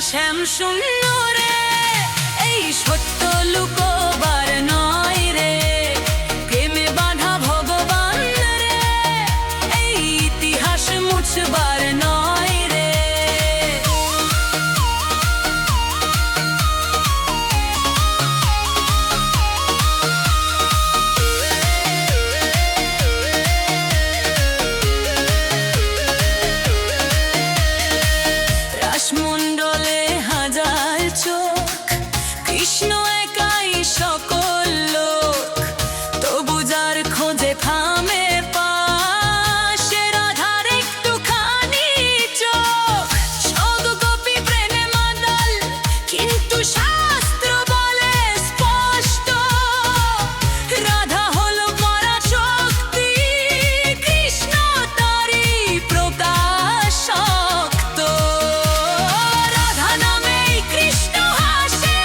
শ্যাম শূন্য রে, এই সত্য লুকোবার নয় রে, প্রেমে বাঁধা ভগবান রে, এই ইতিহাস মুছবার নয় রে। রাসমণ্ডলে হাজার চোখ, কৃষ্ণ একাই সকল লোক, তবু যার খোঁজে থামে পাশে রাধার একটুখানি চোখ। সব গোপী প্রেমে মাতাল, কিন্তু শাস্ত্র বলে স্পষ্ট, রাধা হলো মরা শক্তি, কৃষ্ণ তারই প্রকাশক। রাধা নামেই কৃষ্ণ হাসে,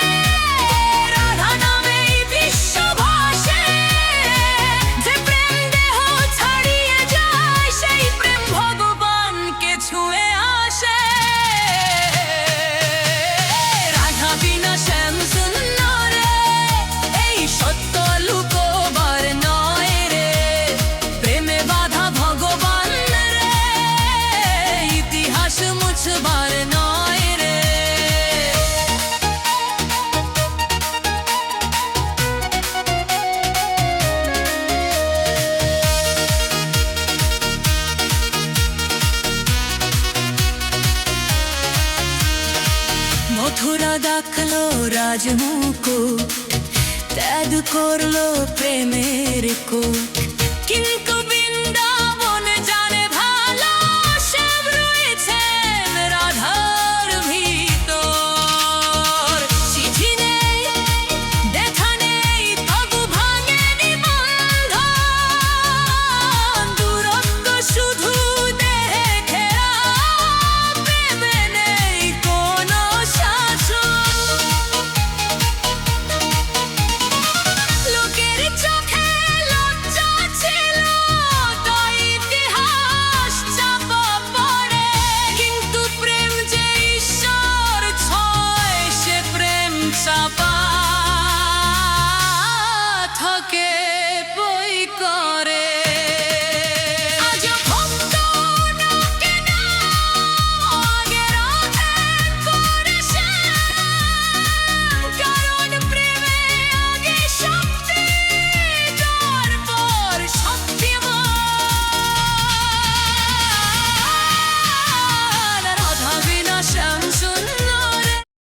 রাধা নামেই বিশ্ব ভাসে, যে প্রেম দেহ ছাড়িয়ে যায়, সেই প্রেম ভগবানকে ছুঁয়ে আসে। রাধা বিনা শ্যাম শূন্য রে, এই সত্য লুকোবার নয় রে, প্রেমে বাঁধা ভগবান রে, ইতিহাস মুছবার নয় রে। মথুরা ডাকলো রাজমুকুট, ত্যাগ করলো প্রেমের কোট,